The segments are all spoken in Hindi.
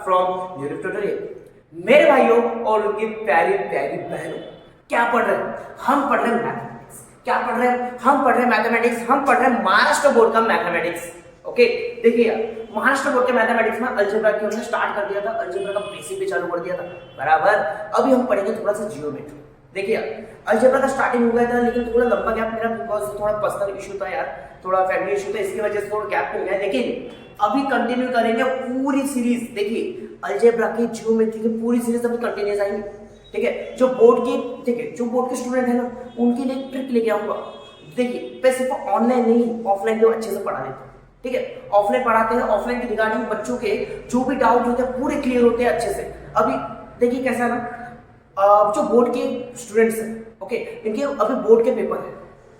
From new tutorial. मेरे भाइयों और उनकी प्यारी प्यारी बहनों, क्या पढ़ रहे हैं? हम पढ़ रहे हैं मैथमेटिक्स। क्या पढ़ रहे हैं? हम पढ़ रहे हैं मैथमेटिक्स। हम पढ़ रहे हैं महाराष्ट्र बोर्ड का मैथमेटिक्स। ओके, देखिए यार, महाराष्ट्र बोर्ड के मैथमेटिक्स में अलजेब्रा की हमने स्टार्ट कर दिया था, अलजेब्रा का बेसिक भी चालू कर दिया था, बराबर। अभी हम पढ़ेंगे थोड़ा सा जियोमेट्री। देखिए अलजेब्रा का स्टार्टिंग हो गया था, लेकिन थोड़ा लंबा गैप मेरा बिकॉज थोड़ा पर्सनल इशू था यार, थोड़ा फैमिली इशू था, इसकी वजह से थोड़ा गैप मिल गया। लेकिन अभी कंटिन्यू करेंगे पूरी सीरीज। देखिए अलजेब्रा की ज्योमेट्री की पूरी सीरीज अभी कंटिन्यूस आएंगी, ठीक है। जो बोर्ड की, ठीक है, जो बोर्ड के स्टूडेंट है ना, उनके लिए ट्रिक लेके आऊंगा। देखिए मैं सिर्फ ऑनलाइन नहीं, ऑफलाइन भी अच्छे से पढ़ा देता हूँ, ठीक है। ऑफलाइन पढ़ाते हैं, ऑफलाइन की रिगार्डिंग बच्चों के जो भी डाउट होते हैं पूरे क्लियर होते हैं अच्छे से। अभी देखिए कैसा है ना, जो बोर्ड के स्टूडेंट्स हैं, ओके, इनके अभी बोर्ड के पेपर है,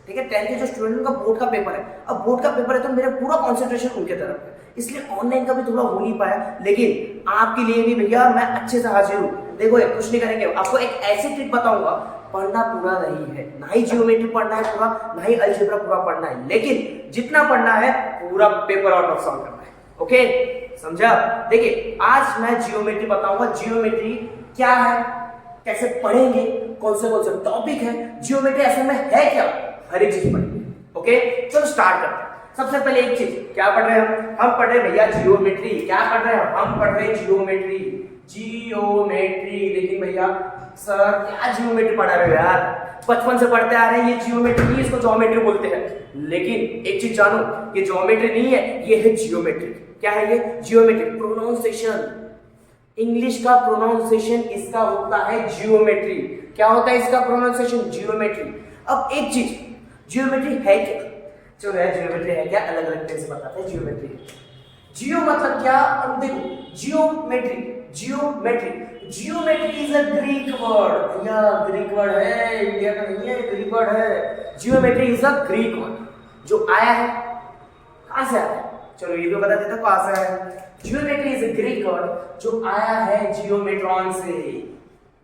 ठीक है। 10th के जो स्टूडेंट उनका बोर्ड का पेपर है। अब बोर्ड का पेपर है तो मेरा पूरा कंसंट्रेशन उनके तरफ है, इसलिए ऑनलाइन का भी थोड़ा हो नहीं पाया। लेकिन आपके लिए भी भैया मैं अच्छे से हाजिर हूँ। देखो कुछ नहीं करेंगे, आपको एक ऐसी ट्रिक बताऊंगा। पढ़ना पूरा नहीं है, ना ही जियोमेट्री पढ़ना है पूरा, ना ही अलजेब्रा पूरा पढ़ना है, लेकिन जितना पढ़ना है पूरा पेपर आउट ऑफ सॉल्व करना है। ओके, समझा? देखिए आज मैं जियोमेट्री बताऊंगा। जियोमेट्री क्या है, कैसे पढ़ेंगे, कौन से टॉपिक है, जियोमेट्री असल में है क्या, हर एक चीज पढ़ेंगे। ओके, चलो स्टार्ट करते हैं। सबसे पहले एक चीज, क्या पढ़ रहे हैं हम पढ़ रहे हैं भैया जियोमेट्री। क्या पढ़ रहे हैं हम? पढ़ रहे हैं जियोमेट्री। जियोमेट्री, लेकिन भैया सर क्या जियोमेट्री पढ़ा रहे हो यार, बचपन से पढ़ते आ रहे हैं, ये जियोमेट्री नहीं, इसको ज्योमेट्री बोलते हैं। लेकिन एक चीज जानो, ये ज्योमेट्री नहीं है, ये है जियोमेट्री। क्या है ये? जियोमेट्री। प्रोनाउंसिएशन, इंग्लिश का प्रोनाउंसिएशन इसका होता है जियोमेट्री। क्या होता है इसका प्रोनाउंसिएशन? जियोमेट्री। अब एक चीज, जियोमेट्री है क्या? चलो यार जियोमेट्री है क्या, अलग अलग तरह से बताते हैं। जियोमेट्री, जियो मतलब क्या? अब देखो geometry, geometry is a Greek word. या ग्रीक वर्ड है, इंडिया का नहीं है, ग्रीक वर्ड है। Geometry is a Greek word जो आया है, कहां से आया है? चलो ये भी बता देता हूं कहां से आया है। Geometry is a Greek word जो आया है जियोमेट्रॉन से।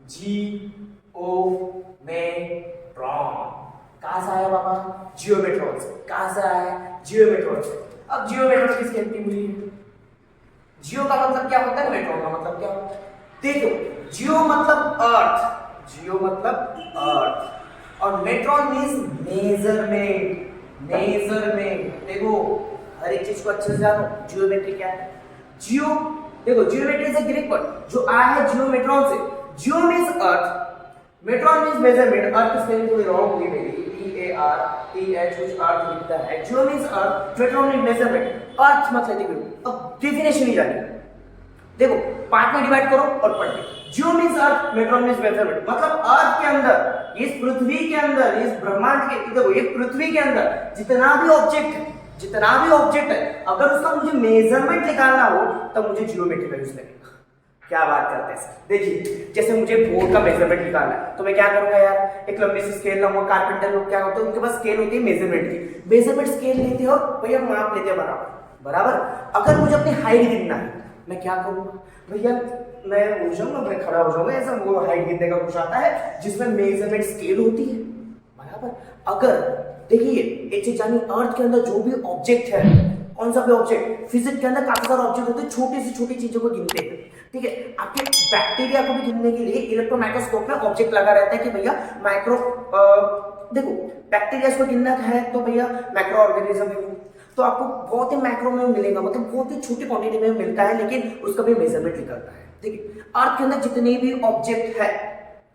जियोमेट्रॉन कहां से आया बाबा? जियोमेट्रॉन से। कहां से आया है? जियोमेट्रॉन से। अब जियोमेट्रॉन किसकी हेल्प मिली है? जियो का मतलब क्या होता है, मेट्रॉन का मतलब क्या होता है? देखो जियो मतलब अर्थ, जियो मतलब अर्थ, और मेट्रॉन मींस मेजरमेंट। मेजरमेंट, देखो हर एक चीज को अच्छे से जानो। जियोमेट्री क्या है? जियो, देखो जियोमेट्री से ग्रीक वर्ड जो आया है जियोमेट्रॉन से। जियो मींस अर्थ, मेट्रॉन मींस मेजरमेंट। अर्थ की स्पेलिंग थोड़ी रॉन्ग हुई मेरी, TARTH कुछ अर्थ लिखता है। जियो मींस अर्थ, मेट्रॉन मींस मेजरमेंट। अर्थ मतलब देखो, अब डेफिनेशन ही जानिए। देखो पार्ट में डिवाइड करो और पढ़ लो। जियो मींस अर्थ, मेट्रॉन मींस मेजरमेंट। मतलब अर्थ के अंदर, इस पृथ्वी के अंदर, इस ब्रह्मांड के, देखो ये पृथ्वी के अंदर जितना भी ऑब्जेक्ट है, जितना भी ऑब्जेक्ट है, अगर उसका मुझे मेजरमेंट निकालना हो तब मुझे जियोमेट्री का यूज लगेगा। क्या बात करते हैं सर? देखिए जैसे मुझे बोर्ड का मेजरमेंट निकालना है तो मैं क्या करूंगा यार, एक लंबी सी स्केल लाऊंगा। कारपेंटर लोग क्या होते हैं, उनके पास स्केल होती है मेजरमेंट की। मेजरमेंट स्केल लेते हैं और भैया माप लेते हैं बराबर बराबर। अगर मुझे अपनी हाइट गिनना है, मैं क्या करूंगा भैया, मैं हो जाऊंगा, मैं खड़ा हो जाऊंगा ऐसा। वो हाइट गिनने का कुछ आता है जिसमें मेजरमेंट स्केल होती है, बराबर। अगर देखिए एक चीज जानिए, अर्थ के अंदर जो भी ऑब्जेक्ट है, कौन सा भी ऑब्जेक्ट, फिजिक्स के अंदर काफी सारे ऑब्जेक्ट होते हैं, छोटी से छोटी चीजों को गिनते हैं, ठीक है। आपके बैक्टीरिया को भी गिनने के लिए इलेक्ट्रॉन माइक्रोस्कोप में ऑब्जेक्ट लगा रहता है कि भैया माइक्रो, देखो बैक्टीरिया को गिनना है तो भैया माइक्रो ऑर्गेनिज्म है, तो आपको बहुत ही माइक्रो में मिलेगा, मतलब बहुत ही छोटी क्वांटिटी में मिलता है, लेकिन उसका भी मेजरमेंट निकलता है। देखिए अर्थ के अंदर जितने भी ऑब्जेक्ट है,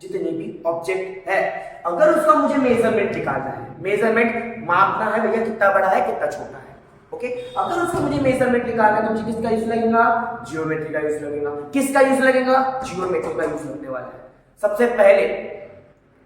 जितने भी ऑब्जेक्ट है, अगर उसका मुझे मेजरमेंट निकालना है, मेजरमेंट मापना है भैया कितना बड़ा है कितना छोटा है, ओके। अगर उसको मुझे मेजरमेंट निकालना है तो मुझे किसका यूज लगेगा? जियोमेट्री का यूज लगेगा। किसका यूज लगेगा? जियोमेट्री का यूज लगने वाला है। सबसे पहले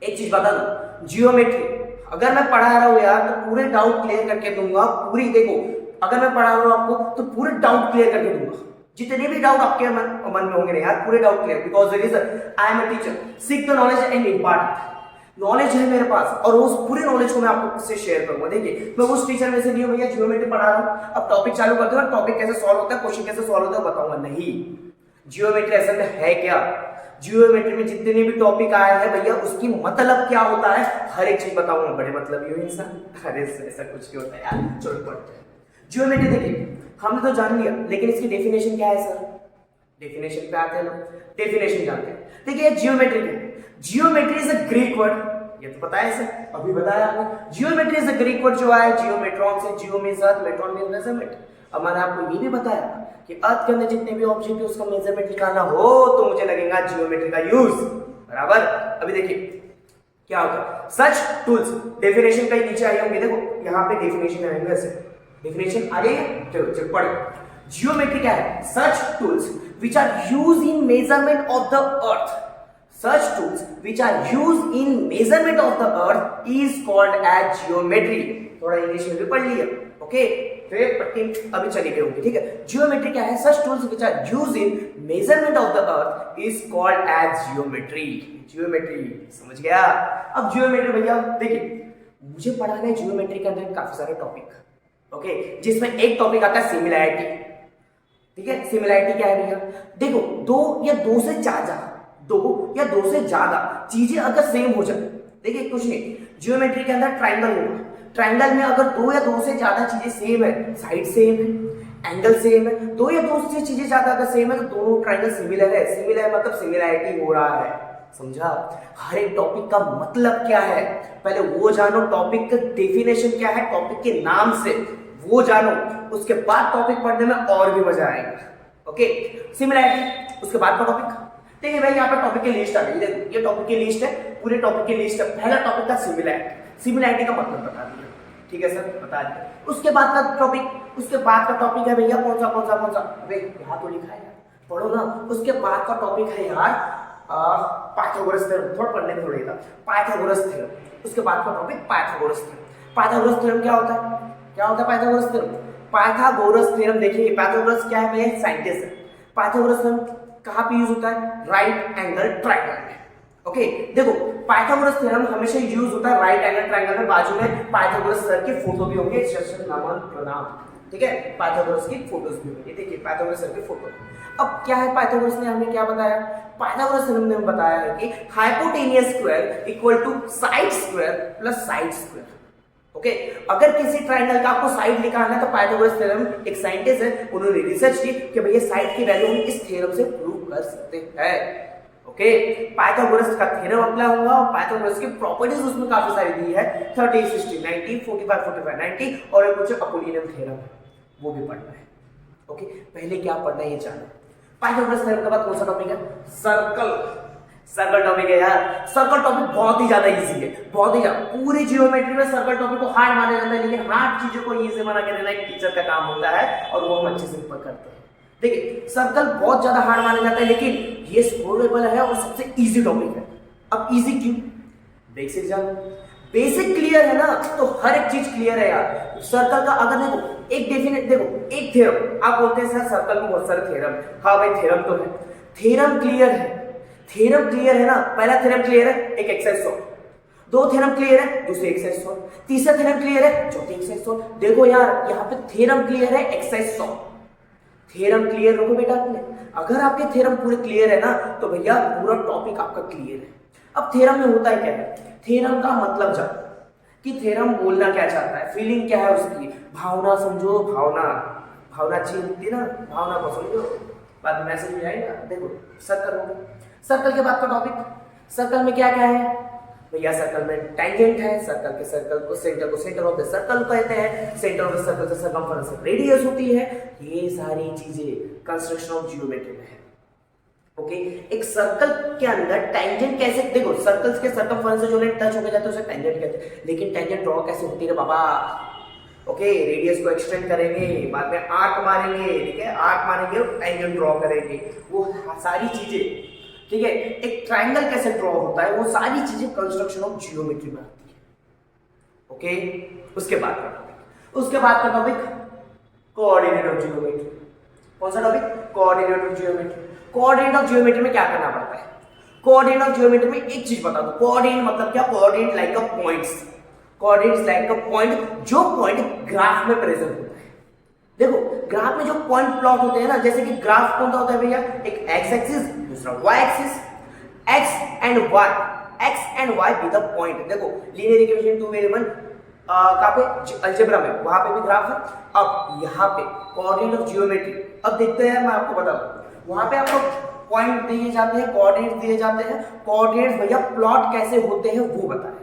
एक चीज बता दूं, जियोमेट्री अगर मैं पढ़ा रहा हूं यार तो पूरे डाउट क्लियर करके दूंगा। पूरी देखो, अगर मैं पढ़ा रहा हूं आपको तो पूरे डाउट क्लियर करके दूंगा। जितने भी डाउट आपके मन में होंगे ना यार, पूरे doubt clear, because there is I am a teacher, seek the knowledge and impart. Knowledge है मेरे पास और उस पूरे नॉलेज को मैं आपको से शेयर करूंगा। देखिए मैं उस टीचर में से नहीं हूं भैया जियोमेट्री पढ़ा रहा हूं, अब टॉपिक चालू करते हैं, टॉपिक कैसे सॉल्व होता है, क्वेश्चन कैसे सॉल्व होता है बताऊंगा नहीं। जियोमेट्री असल में है क्या? जियोमेट्री में जितने भी टॉपिक आए हैं भैया उसकी मतलब क्या होता है, हर एक चीज बताऊंगा। बड़े मतलब ये इंसान, अरे ऐसा कुछ नहीं होता है यार, चलो पढ़ते हैं। जियोमेट्री देखिए हमने तो जान लिया, लेकिन इसकी डेफिनेशन क्या है सर? डेफिनेशन पे आते हैं लोग, डेफिनेशन जानते हैं। देखिए जियोमेट्री क्या है? Geometry is a Greek word, ये तो पता है सर, अभी बताया आपने। Geometry is a Greek word जो आया जियोमेट्रॉन से, जियो मींस अर्थ, मेट्रॉन मींस मेजरमेंट। अब मैंने आपको ये भी बताया कि अर्थ के अंदर जितने भी ऑब्जेक्ट है उसका मेजरमेंट निकालना हो तो मुझे लगेगा जियोमेट्री का यूज, बराबर। अभी देखिए क्या होता है, सच टूल्स, डेफिनेशन कहीं नीचे आई होंगे, देखो यहाँ पे डेफिनेशन आएंगे, ऐसे डेफिनेशन आ गई है, चलो पढ़ो। जियोमेट्री क्या है? सच tools which are used in measurement of the earth, such tools which are used in measurement of the earth is called as geometry। थोड़ा इंग्लिश में भी पढ़ लिया, ओके, फिर पट्टी अभी चली गई होगी, ठीक है। जियोमेट्री क्या है? such tools which are used in measurement of the earth is called as geometry। Geometry समझ गया। अब जियोमेट्री भैया देखिए, मुझे पढ़ाना है जियोमेट्री के अंदर काफी सारे टॉपिक, ओके, जिसमें एक टॉपिक आता है सिमिलैरिटी, ठीक है। सिमिलैरिटी क्या है भैया? देखो दो या दो से ज्यादा चीजें अगर सेम हो जाए, देखिए कुछ नहीं, जियोमेट्री के अंदर ट्राइंगल होगा, ट्राइंगल में अगर दो या दो से ज्यादा चीजें सेम है, साइड सेम है, एंगल सेम है, दो या दो से चीजें ज्यादा अगर सेम है तो दोनों ट्राइंगल सिमिलर है, सिमिलर मतलब सिमिलैरिटी हो रहा है, समझा। हर एक टॉपिक का मतलब क्या है पहले वो जानो, टॉपिक का डेफिनेशन क्या है टॉपिक के नाम से वो जानो, उसके बाद टॉपिक पढ़ने में और भी मजा आएगा, ओके। सिमिलैरिटी उसके बाद का टॉपिक, देखिए भाई यहाँ पे टॉपिक की लिस्ट आ गई, देखो ये टॉपिक की लिस्ट है, पूरे टॉपिक की लिस्ट है। पहला टॉपिक था सिमिलैरिटी, सिमिलैरिटी का मतलब बता दिया, ठीक है सर, बता दिया। उसके बाद का टॉपिक है भैया कौन सा, अबे यहाँ तो लिखा है यार, पढ़ो ना। उसके बाद का टॉपिक है यार पाइथागोरस थ्योरम, थोड़ा पढ़ने में थोड़ा था, पाइथागोरस थ्योरम। उसके बाद का topic Pythagoras theorem. Pythagoras theorem क्या होता है? Pythagoras theorem? पाइथागोरस थ्योरम देखिए, पाइथागोरस क्या है भैया? साइंटिस्ट है। पाइथागोरस थ्योरम कहाँ पे यूज होता है? राइट एंगल ट्रायंगल में, ओके। देखो पाइथागोरस थ्योरम हमेशा यूज होता है राइट एंगल ट्रायंगल में, बाजू में पाइथागोरस सर की फोटो भी होंगे, नमन प्रणाम, ठीक है। पाइथागोरस की फोटोज भी होंगी, देखिए पाइथागोरस सर की फोटो। अब क्या है पाइथागोरस ने हमें क्या बताया? पाइथागोरस थ्योरम ने हमें बताया है कि hypotenuse square equal to side square plus side square, okay. अगर किसी ट्रायंगल का आपको साइड निकालना है तो पाइथागोरस थ्योरम, एक साइंटिस्ट है, उन्होंने रिसर्च की कि भैया साइड की वैल्यू हम इस थ्योरम से प्रूव कर सकते हैं, ओके। पाइथागोरस का थ्योरम अप्लाई होगा और पाइथागोरस की प्रॉपर्टीज उसमें काफी सारी दी है, 30 60 90 45 45 90, और कुछ अपोलिनियम थ्योरम है वो भी पढ़ना है, ओके। पहले क्या पढ़ना है ये जानो। पाइथागोरस थ्योरम के बाद कौन सा टॉपिक है? सर्कल टॉपिक है यार। सर्कल टॉपिक बहुत ही ज्यादा इजी है, बहुत ही ज्यादा। पूरी जियोमेट्री में सर्कल टॉपिक को हार्ड माना जाता है, लेकिन हार्ड चीजों को इजी बना के देना एक टीचर का काम होता है और वो हम अच्छे से करते हैं। देखिए सर्कल बहुत ज्यादा हार्ड माना जाता है, लेकिन ये स्कोरेबल है और सबसे इजी टॉपिक है। अब इजी क्यों? बेसिक जानो, बेसिक क्लियर है ना तो हर एक चीज क्लियर है यार। सर्कल का अगर देखो एक डेफिनेट, देखो एक थ्योरम, आप बोलते हैं सर सर्कल में बहुत सारे थ्योरम, हाँ भाई थ्योरम तो है, थ्योरम क्लियर है, थ्योरम क्लियर है ना। पहला थ्योरम क्लियर है, एक एक्सरसाइज सॉल्व, दो थ्योरम क्लियर है, दूसरी एक्सरसाइज सॉल्व, तीसरा थ्योरम क्लियर है, चौथी एक्सरसाइज सॉल्व। देखो यार यहाँ पे थ्योरम क्लियर है, एक्सरसाइज सॉल्व, थ्योरम क्लियर रखो बेटा आपने। अगर आपके थ्योरम पूरे क्लियर है ना तो भैया पूरा टॉपिक आपका क्लियर है। अब थ्योरम में होता है क्या है? थ्योरम का मतलब जानो कि थ्योरम बोलना क्या चाहता है, फीलिंग क्या है उसकी, भावना समझो, भावना अच्छी होती है ना, भावना को समझो, बाद में मैसेज आएगा। देखो सर्कल हो गया, सर्कल के बाद का टॉपिक, सर्कल में क्या क्या है भैया? सर्कल में टेंजेंट है, सर्कल को सेंटर ऑफ द सर्कल कहते हैं, सेंटर ऑफ द सर्कल से सर्कमफरेंस रेडियस होती है। ये सारी चीजें कंस्ट्रक्शन ऑफ जियोमेट्री में है, ओके। एक सर्कल के अंदर टेंजेंट कैसे, देखो सर्कल्स के सर्कमफरेंस से जो लाइन टच होकर जाते हैं उसे टेंजेंट कहते हैं, लेकिन टेंजेंट ड्रॉ कैसे होती है बाबा? ओके, रेडियस को एक्सटेंड करेंगे, बाद में आर्क मारेंगे, ठीक है, आर्क मारेंगे और टेंजेंट ड्रॉ करेंगे, वो सारी चीजें, ठीक है। एक ट्रायंगल कैसे ड्रॉ होता है, वो सारी चीजें कंस्ट्रक्शन ऑफ जियोमेट्री में आती है, ओके। उसके बाद का टॉपिक कोऑर्डिनेट ऑफ जियोमेट्री। कौन सा topic? Coordinate of geometry. Coordinate of geometry में क्या करना पड़ता है? कोऑर्डिनेट ऑफ जियोमेट्री में एक चीज बता दो, कोऑर्डिनेट मतलब क्या? Coordinate like a points, coordinates like a point, जो पॉइंट ग्राफ में प्रेजेंट होता है। देखो ग्राफ में जो पॉइंट प्लॉट होते हैं ना, जैसे कि ग्राफ कौन सा होता है भैया? एक एक्स एक्सिस, दूसरा y axis, x and y be the point. देखो लीनियर इक्वेशन 2 वेरिएबल कहां पे? अलजेब्रा में, वहां पे भी ग्राफ है। अब यहाँ पे कोऑर्डिनेट ऑफ जियोमेट्री, अब देखते हैं, मैं आपको बता दूं वहां पे आपको पॉइंट दिए जाते हैं, कोऑर्डिनेट्स दिए जाते हैं। कोऑर्डिनेट्स भैया प्लॉट कैसे होते हैं वो बताया,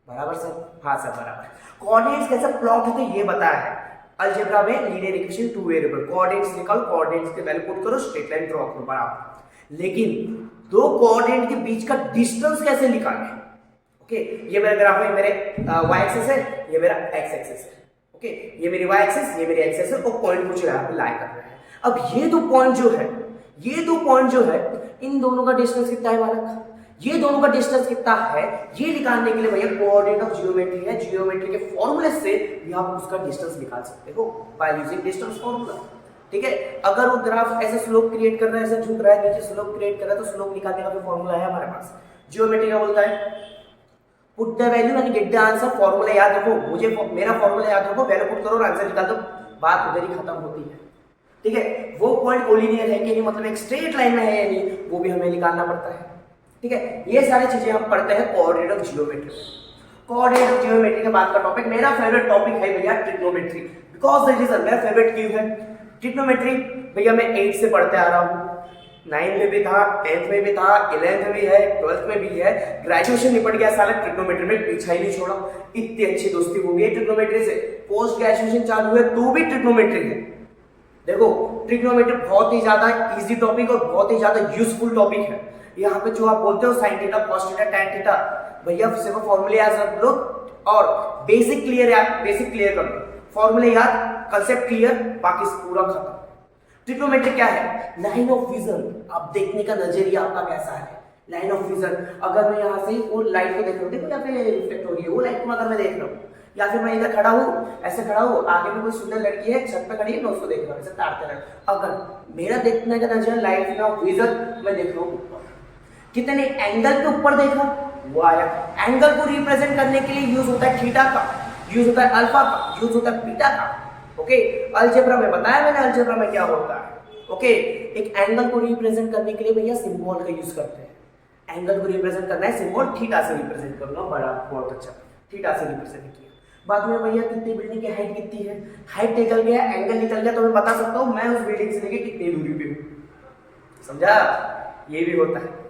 बराबर सर? हाँ सर बराबर। कोऑर्डिनेट्स कैसे प्लॉट होते हैं ये बताया है। अलजेब्रा में linear equation two variable, coordinates निकालो, कोऑर्डिनेट्स के वैल्यू पुट करो, स्ट्रेट लाइन ड्रॉ करो, बराबर। लेकिन दो कोऑर्डिनेट के बीच का डिस्टेंस कैसे निकालें? ओके, ये मेरा ग्राफ है, मेरे y एक्सिस है, ये मेरा x एक्सिस है। ओके, ये मेरी y एक्सिस, ये मेरी x एक्सिस है, और पॉइंट कुछ यहाँ पे लाई कर रहा है। अब ये दो पॉइंट जो है, इन दोनों का डिस्टेंस कितना है बालक? ये दोनों का डिस्टेंस कितना है ये निकालने के लिए भैया कोऑर्डिनेट ऑफ जियोमेट्री है। जियोमेट्री के फॉर्मूले से भी आप उसका डिस्टेंस निकाल सकते हो बाय यूजिंग डिस्टेंस फॉर्मूला। ठीक है, अगर वो ग्राफ ऐसे स्लोप क्रिएट कर रहा है, ऐसे झुक रहा है, नीचे स्लोप क्रिएट कर रहा है, तो स्लोप निकालने का भी फॉर्मूला है हमारे पास। जियोमेट्री का बोलता है put the value and get the answer. Formula याद रखो, मुझे मेरा फॉर्मूला याद रखो, वैल्यू पुट करो और आंसर निकाल दो, बात उधर ही खत्म होती है। ठीक है, वो पॉइंट कोलिनियर है कि नहीं, मतलब एक स्ट्रेट लाइन में है या नहीं, वो भी हमें निकालना पड़ता है। ठीक है, ये सारी चीजें हम पढ़ते हैं coordinate of geometry. Coordinate of geometry के बाद का टॉपिक, मेरा फेवरेट टॉपिक है भैया ट्रिग्नोमेट्री, बिकॉज दैट इज मेरा फेवरेट क्यों है ट्रिग्नोमेट्री। भैया मैं 8 से पढ़ते आ रहा हूँ, 9 में भी था, 10th में भी था, 11th में भी है, 12th में भी है, ग्रेजुएशन निपट गया साला ट्रिग्नोमेट्री में, पीछा ही नहीं छोड़ा। इतनी अच्छी दोस्ती हो गई ट्रिग्नोमेट्री से, पोस्ट ग्रेजुएशन चालू हुए तो भी ट्रिग्नोमेट्री है। देखो ट्रिग्नोमेट्री बहुत ही ज्यादा इजी टॉपिक और बहुत ही ज्यादा यूजफुल टॉपिक है। यहाँ पे जो आप बोलते हो sine theta, cos theta, tan theta, भैया सिर्फ फॉर्मूले याद रख लो और बेसिक क्लियर कर लो, फॉर्मूले याद, कंसेप्ट क्लियर, बाकी पूरा खत्म। ट्रिग्नोमेट्री क्या है? लाइन ऑफ विजन, आप देखने का नजरिया आपका कैसा है, लाइन ऑफ विजन। अगर मैं यहाँ से वो लाइट को देख रहा हूँ, देखो यहाँ पे रिफ्लेक्ट हो रही है, वो लाइट को अगर मैं देख रहा हूँ, या फिर मैं इधर खड़ा हूँ, ऐसे खड़ा हूँ, आगे में कोई सुंदर लड़की है छत पे खड़ी है, मैं उसको देख रहा हूँ ऐसे तारते रहे, अगर मेरा देखने का नजरिया लाइट ऑफ विजन, मैं देख रहा हूँ ऊपर, कितने एंगल पे ऊपर देख रहा हूँ, वो आया। एंगल को रिप्रेजेंट करने के लिए यूज होता है थीटा का, यूज होता है अल्फा का, यूज होता है बीटा का। ओके, अलजेब्रा में बताया मैंने अलजेब्रा में क्या होता है। ओके, एक एंगल को रिप्रेजेंट करने के लिए भैया सिंबल का यूज करते हैं। एंगल को रिप्रेजेंट करना है, सिंबल थीटा से रिप्रेजेंट करूंगा, बड़ा बहुत अच्छा, थीटा से रिप्रेजेंट किया। बाद में भैया कितनी बिल्डिंग की हाइट कितनी है, हाइट निकल गया, एंगल निकल गया, तो मैं बता सकता हूँ मैं उस बिल्डिंग से लेके कितनी दूरी पे हूँ। समझा? ये भी होता है।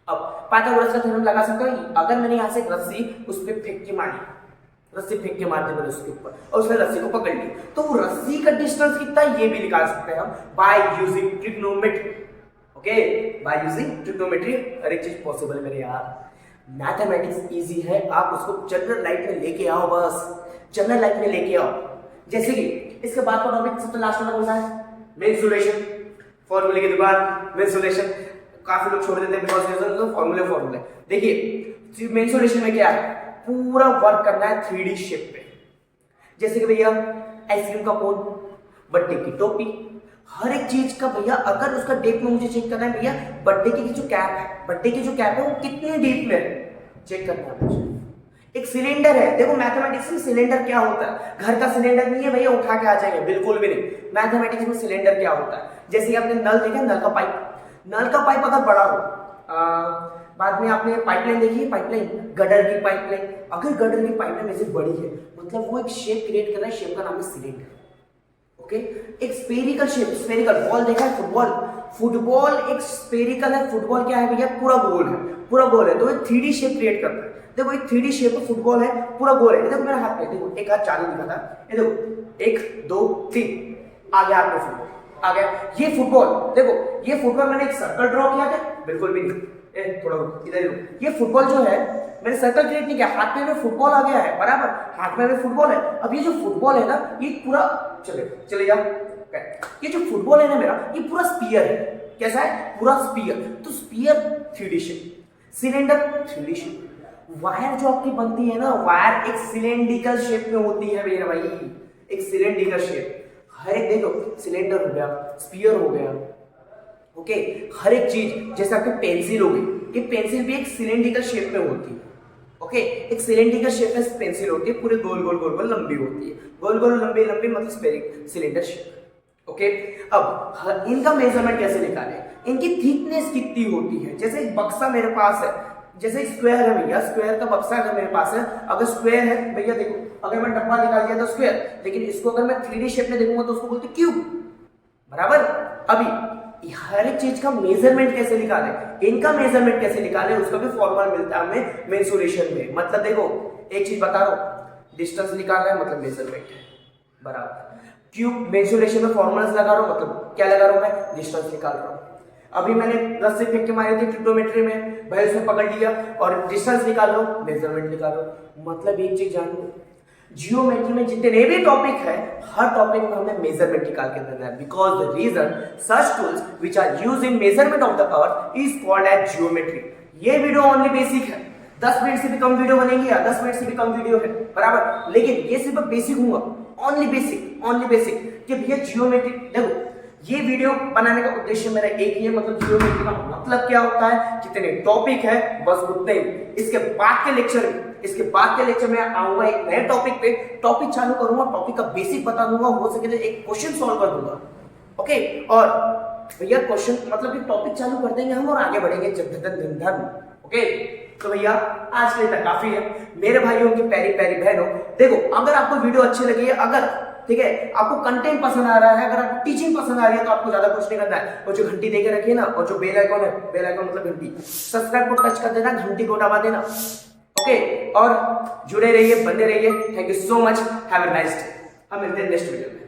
अब पाइथागोरस का थ्योरम लगा सकते हो, अगर मैंने यहाँ से रस्सी उस पर फेंक के मारी, रस्सी फेंक के मारते मैंने उसके ऊपर और उसने रस्सी को पकड़ ली, तो वो रस्सी का डिस्टेंस कितना है ये भी निकाल सकते हैं हम by using trigonometry. Okay, by using trigonometry हर एक चीज पॉसिबल है मेरे यार। मैथमेटिक्स इजी है, आप उसको जनरल लाइफ में लेके आओ, बस जनरल लाइफ में लेके आओ। जैसे कि इसके बाद का टॉपिक सबसे लास्ट में कौन सा है? मेंसुरेशन, फॉर्मूले की दुकान, मेंसुरेशन। काफी लोग छोड़ देते हैं बिकॉज़ तो फॉर्मूले। देखिए मेंसुरेशन में क्या है, पूरा वर्क करना है 3D शेप पे। जैसे कि भैया आइसक्रीम का कोन, बर्थडे की टोपी, हर एक चीज का भैया अगर उसका डेप में मुझे चेक करना है, भैया बर्थडे की जो कैप है, बर्थडे की जो कैप है वो कितने डीप में है चेक करना है मुझे। एक सिलेंडर है, देखो मैथमेटिक्स में सिलेंडर क्या होता है, घर का सिलेंडर नहीं है भैया उठा के आ जाएंगे, बिल्कुल भी नहीं। मैथमेटिक्स में सिलेंडर क्या होता है, जैसे कि आपने नल देखा, नल का पाइप अगर बड़ा हो, बाद में आपने पाइपलाइन देखी, पाइपलाइन गटर की पाइपलाइन, अगर गटर की पाइपलाइन ऐसे बड़ी है मतलब वो एक शेप क्रिएट कर रहा है, शेप का नाम है सिलेंडर। ओके, एक स्फेरिकल शेप, स्फेरिकल बॉल देखा है, फुटबॉल एक स्फेरिकल है, फुटबॉल क्या है भैया पूरा गोल है, तो एक 3D शेप क्रिएट करता है। देखो एक 3D शेप में फुटबॉल है, पूरा गोल है। देखो मेरा हाथ पे, देखो एक हाथ चालू दिखा था, ये देखो 1 2 3 आ गया हाथ में फुटबॉल आ गया। ये फुटबॉल, देखो ये फुटबॉल मैंने एक सर्कल ड्रॉ किया था, बिल्कुल भी नहीं, थोड़ा इधर रुक। ये फुटबॉल जो है मैंने सर्कल क्रिएट नहीं किया, हाथ में फुटबॉल आ गया है, बराबर हाथ में फुटबॉल है। अब ये जो फुटबॉल है ना, ये पूरा चले जाओ, ये जो फुटबॉल है ना मेरा, ये पूरा स्फीयर है। कैसा है? पूरा स्फीयर। तो sphere 3D shape, cylinder 3D shape. Wire जो आपकी बनती है ना, वायर एक सिलेंड्रिकल शेप में होती है मेरा भाई, एक सिलेंड्रिकल शेप। हर एक देखो सिलेंडर हो गया, स्फीयर हो गया, ओके, हर एक चीज जैसे आपकी पेंसिल हो गई, ये पेंसिल भी एक सिलेंड्रिकल शेप में होती है। ओके, एक सिलेंड्रिकल शेप में पेंसिल होती है, पूरे गोल गोल लंबी होती है, गोल लंबी मतलब स्फेरिकल सिलेंडर शेप। ओके, अब इनका मेजरमेंट कैसे निकालें, इनकी थिकनेस कितनी होती है। जैसे एक बक्सा मेरे पास है, जैसे स्क्वायर है भैया, स्क्वायर का बक्सा अगर मेरे पास है, अगर स्क्वायर है भैया देखो, अगर मैं डब्बा निकाल दिया तो स्क्वायर, लेकिन इसको अगर मैं 3D शेप में देखूंगा तो उसको बोलते क्यूब, बराबर। अभी हर एक चीज का मेजरमेंट कैसे निकाले, इनका मेजरमेंट कैसे निकाले, उसका भी फॉर्मूला मिलता है हमें मेंसुरेशन में। मतलब देखो एक चीज बता रहा हूं, डिस्टेंस निकालना है मतलब मेजरमेंट है बराबर, क्यूब मेंसुरेशन में फॉर्मूलाज लगा रहा हूं मतलब क्या लगा रहा हूं मैं, डिस्टेंस निकाल रहा हूं। अभी मैंने रस्से फेंक के मारे थे ट्रिग्नोमेट्री में, भाई उसमें पकड़ लिया और डिस्टेंस निकाल रहा हूं, मेजरमेंट निकाल रहा हूं। मतलब एक चीज जान लो, जियोमेट्री में जितने भी टॉपिक है हर टॉपिक में हमें मेजरमेंट निकाल के देना है, because the reason such tools which are used in measurement of the earth is called as geometry. ये वीडियो ओनली बेसिक है, 10 मिनट से भी कम वीडियो बनेगी या 10 मिनट से भी कम वीडियो है बराबर, लेकिन ये सिर्फ बेसिक हुआ, ओनली बेसिक कि भैया जियोमेट्री। देखो ये वीडियो बनाने का उद्देश्य मेरा एक ही है, मतलब जियोमेट्री का मतलब क्या होता है, कितने टॉपिक है बस उतने ही। इसके बाद के लेक्चर में आऊंगा एक नए टॉपिक पे, टॉपिक चालू करूंगा, टॉपिक का बेसिक बता दूंगा, हो सके तो एक क्वेश्चन सॉल्व कर दूंगा। ओके, और भैया क्वेश्चन मतलब कि टॉपिक चालू कर देंगे हम और आगे बढ़ेंगे धन। ओके, तो भैया आज के लिए तक काफी है मेरे भाइयों की प्यारी प्यारी बहनों। देखो अगर आपको वीडियो अच्छी लगी है, अगर ठीक है आपको कंटेंट पसंद आ रहा है, अगर आपको टीचिंग पसंद आ रही है, तो आपको ज्यादा कुछ नहीं करना है, और जो घंटी देके रखिए ना, और जो बेल आइकॉन है, बेल आइकॉन मतलब घंटी, सब्सक्राइब को टच कर देना, घंटी को दबा देना। ओके, और जुड़े रहिए, बने रहिए। Thank you so much, have a nice day. हम मिलते हैं नेक्स्ट वीडियो में।